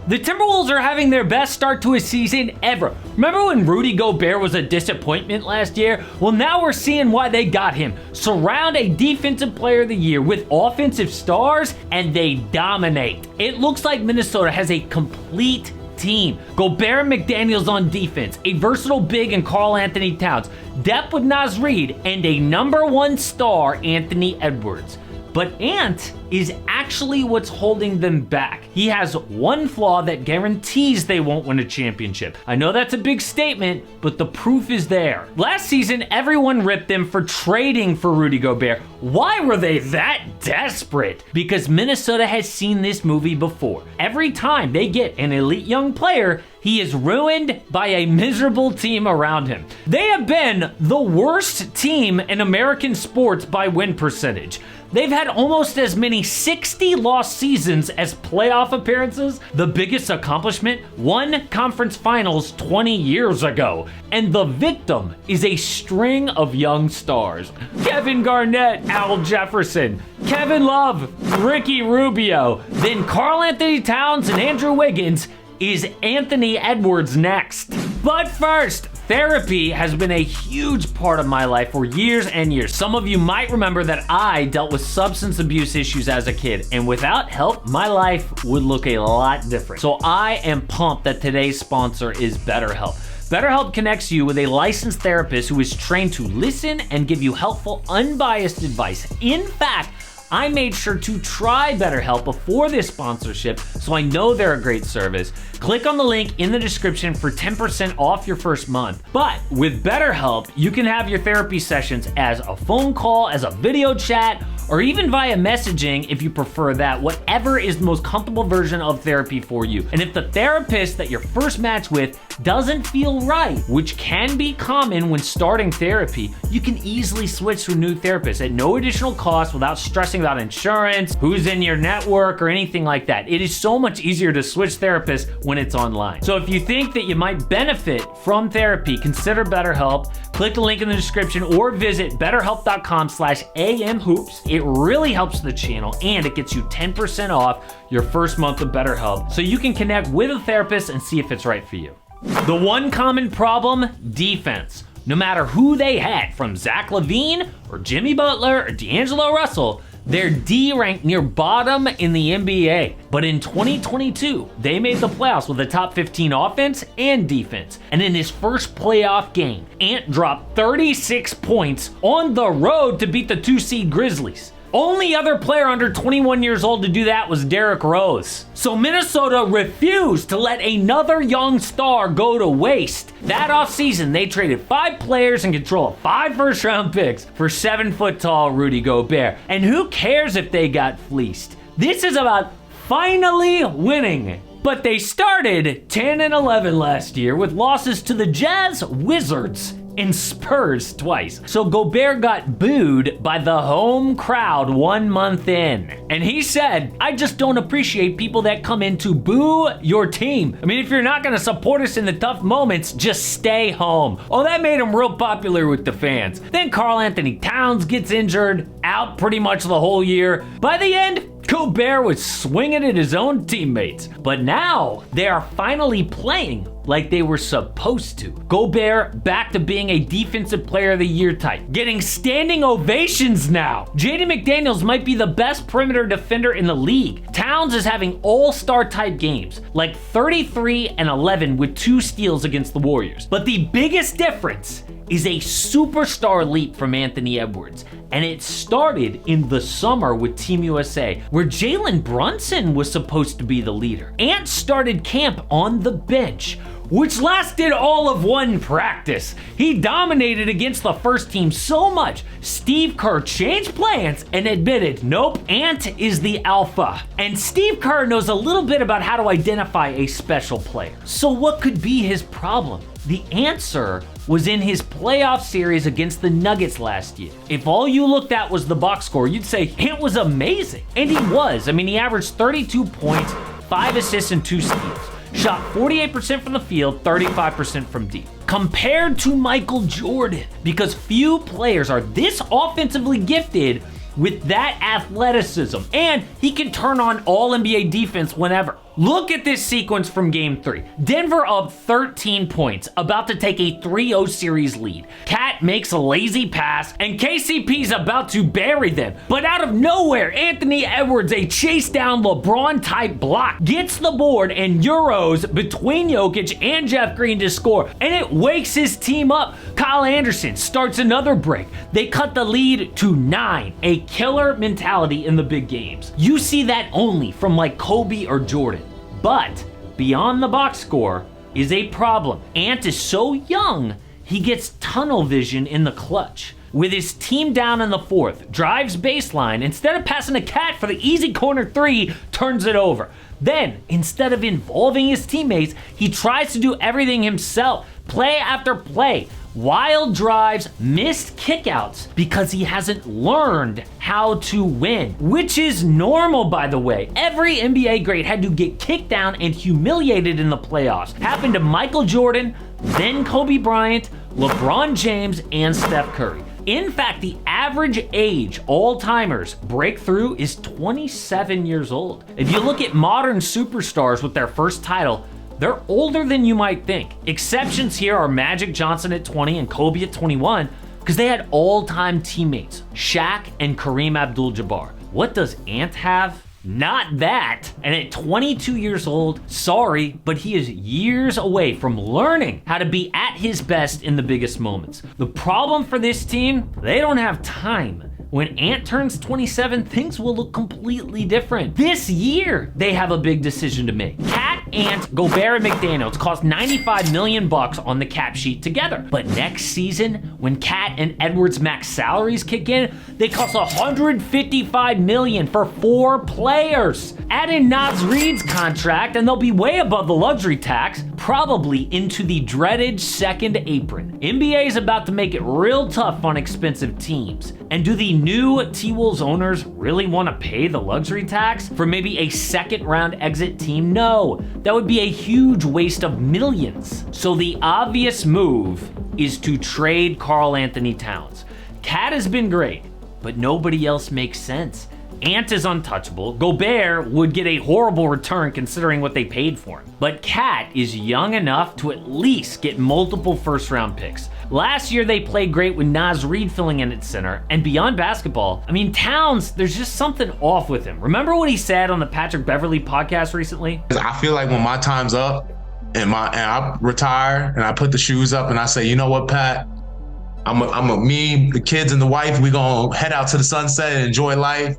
The Timberwolves are having their best start to a season ever. Remember when Rudy Gobert was a disappointment last year? Well, now we're seeing why they got him. Surround a defensive player of the year with offensive stars, and they dominate. It looks like Minnesota has a complete team. Gobert and McDaniels on defense, a versatile big in Karl Anthony Towns, depth with Naz Reid, and a #1 star, Anthony Edwards. But Ant is actually what's holding them back. He has one flaw that guarantees they won't win a championship. I know that's a big statement, but the proof is there. Last season, everyone ripped them for trading for Rudy Gobert. Why were they that desperate? Because Minnesota has seen this movie before. Every time they get an elite young player, he is ruined by a miserable team around him. They have been the worst team in American sports by win percentage. They've had almost as many 60 lost seasons as playoff appearances. The biggest accomplishment, won conference finals 20 years ago. And the victim is a string of young stars. Kevin Garnett, Al Jefferson, Kevin Love, Ricky Rubio, then Karl Anthony Towns and Andrew Wiggins. Is Anthony Edwards next? But first, therapy has been a huge part of my life for years and years. Some of you might remember that I dealt with substance abuse issues as a kid, and without help, my life would look a lot different. So I am pumped that today's sponsor is BetterHelp. BetterHelp connects you with a licensed therapist who is trained to listen and give you helpful, unbiased advice. In fact, I made sure to try BetterHelp before this sponsorship, so I know they're a great service. Click on the link in the description for 10% off your first month. But with BetterHelp, you can have your therapy sessions as a phone call, as a video chat, or even via messaging if you prefer that, whatever is the most comfortable version of therapy for you. And if the therapist that you're first matched with doesn't feel right, which can be common when starting therapy, you can easily switch to a new therapist at no additional cost without stressing about insurance, who's in your network, or anything like that. It is so much easier to switch therapists when it's online. So if you think that you might benefit from therapy, consider BetterHelp. Click the link in the description or visit betterhelp.com/amhoops. It really helps the channel and it gets you 10% off your first month of BetterHelp so you can connect with a therapist and see if it's right for you. The one common problem, defense. No matter who they had, from Zach LaVine or Jimmy Butler or D'Angelo Russell, their D ranked near bottom in the NBA. But in 2022, they made the playoffs with a top 15 offense and defense. And in his first playoff game, Ant dropped 36 points on the road to beat the 2-seed Grizzlies. Only other player under 21 years old to do that was Derrick Rose. So Minnesota refused to let another young star go to waste. That offseason, they traded 5 players and control of 5 first-round picks for 7-foot-tall Rudy Gobert. And who cares if they got fleeced? This is about finally winning. But they started 10-11 last year with losses to the Jazz, Wizards, and Spurs twice. So Gobert got booed by the home crowd 1 month in. And he said, I just don't appreciate people that come in to boo your team. I mean, if you're not gonna support us in the tough moments, just stay home. Oh, that made him real popular with the fans. Then Karl Anthony Towns gets injured, out pretty much the whole year. By the end, Gobert was swinging at his own teammates. But now, they are finally playing like they were supposed to. Gobert back to being a defensive player of the year type, getting standing ovations now. Jaden McDaniels might be the best perimeter defender in the league. Towns is having all-star type games, like 33-11 with 2 steals against the Warriors. But the biggest difference is a superstar leap from Anthony Edwards. And it started in the summer with Team USA, where Jalen Brunson was supposed to be the leader. Ant started camp on the bench, which lasted all of 1 practice. He dominated against the first team so much, Steve Kerr changed plans and admitted, nope, Ant is the alpha. And Steve Kerr knows a little bit about how to identify a special player. So what could be his problem? The answer was in his playoff series against the Nuggets last year. If all you looked at was the box score, you'd say Ant was amazing. And he was. I mean, he averaged 32 points, 5 assists, and 2 steals. Shot 48% from the field, 35% from deep. Compared to Michael Jordan, because few players are this offensively gifted with that athleticism, and he can turn on all NBA defense whenever. Look at this sequence from Game 3. Denver up 13 points, about to take a 3-0 series lead. Cat makes a lazy pass, and KCP's about to bury them. But out of nowhere, Anthony Edwards, a chase down LeBron-type block, gets the board and Euros between Jokic and Jeff Green to score, and it wakes his team up. Kyle Anderson starts another break. They cut the lead to 9, a killer mentality in the big games. You see that only from like Kobe or Jordan. But beyond the box score is a problem. Ant is so young, he gets tunnel vision in the clutch. With his team down in the fourth, drives baseline, instead of passing to Cat for the easy corner 3, turns it over. Then, instead of involving his teammates, he tries to do everything himself, play after play. Wild drives, missed kickouts, because he hasn't learned how to win, which is normal, by the way. Every NBA great had to get kicked down and humiliated in the playoffs. Happened to Michael Jordan, then Kobe Bryant, LeBron James, and Steph Curry. In fact, the average age all-timers break through is 27 years old. If you look at modern superstars with their first title, they're older than you might think. Exceptions here are Magic Johnson at 20 and Kobe at 21, because they had all-time teammates, Shaq and Kareem Abdul-Jabbar. What does Ant have? Not that. And at 22 years old, sorry, but he is years away from learning how to be at his best in the biggest moments. The problem for this team, they don't have time. When Ant turns 27, things will look completely different. This year, they have a big decision to make. Cat, Ant, Gobert, and McDaniels cost $95 million on the cap sheet together. But next season, when Cat and Edwards' max salaries kick in, they cost $155 million for 4 players. Add in Naz Reid's contract, and they'll be way above the luxury tax, probably into the dreaded second apron. NBA is about to make it real tough on expensive teams. And do the new T-Wolves owners really want to pay the luxury tax for maybe a second round exit team? No, that would be a huge waste of millions. So the obvious move is to trade Karl Anthony Towns. Cat has been great, but nobody else makes sense. Ant is untouchable. Gobert would get a horrible return considering what they paid for him. But Cat is young enough to at least get multiple first-round picks. Last year, they played great with Naz Reid filling in at center. And beyond basketball, I mean, Towns, there's just something off with him. Remember what he said on the Patrick Beverley podcast recently? I feel like when my time's up and I retire and I put the shoes up and I say, you know what, Pat? Me, the kids, and the wife, we gonna head out to the sunset and enjoy life.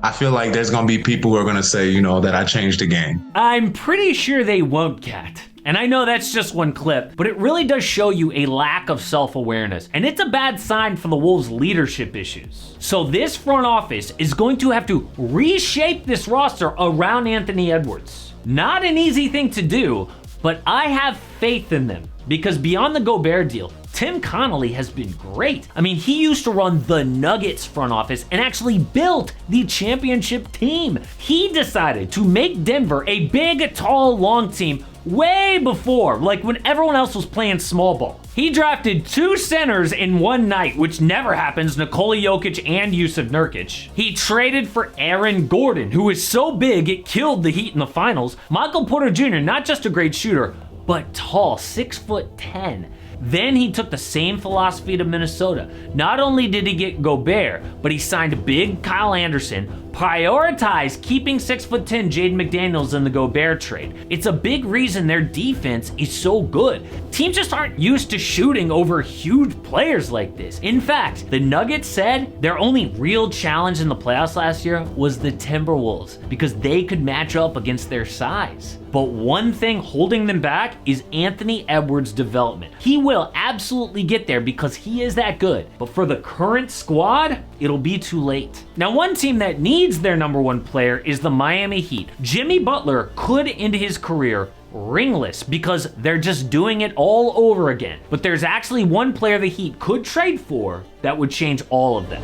I feel like there's gonna be people who are gonna say, you know, that I changed the game. I'm pretty sure they won't, Cat. And I know that's just one clip, but it really does show you a lack of self-awareness. And it's a bad sign for the Wolves' leadership issues. So this front office is going to have to reshape this roster around Anthony Edwards. Not an easy thing to do, but I have faith in them. Because beyond the Gobert deal, Tim Connolly has been great. I mean, he used to run the Nuggets front office and actually built the championship team. He decided to make Denver a big, tall, long team way before, like when everyone else was playing small ball. He drafted 2 centers in one night, which never happens, Nikola Jokic and Yusuf Nurkic. He traded for Aaron Gordon, who is so big it killed the Heat in the finals. Michael Porter Jr., not just a great shooter, but tall, 6'10". Then he took the same philosophy to Minnesota. Not only did he get Gobert, but he signed big Kyle Anderson, prioritized keeping 6'10" Jaden McDaniels in the Gobert trade. It's a big reason their defense is so good. Teams just aren't used to shooting over huge players like this. In fact, the Nuggets said their only real challenge in the playoffs last year was the Timberwolves because they could match up against their size. But one thing holding them back is Anthony Edwards' development. He will absolutely get there because he is that good. But for the current squad, it'll be too late. Now, one team that needs their number 1 player is the Miami Heat. Jimmy Butler could end his career ringless because they're just doing it all over again. But there's actually one player the Heat could trade for that would change all of that.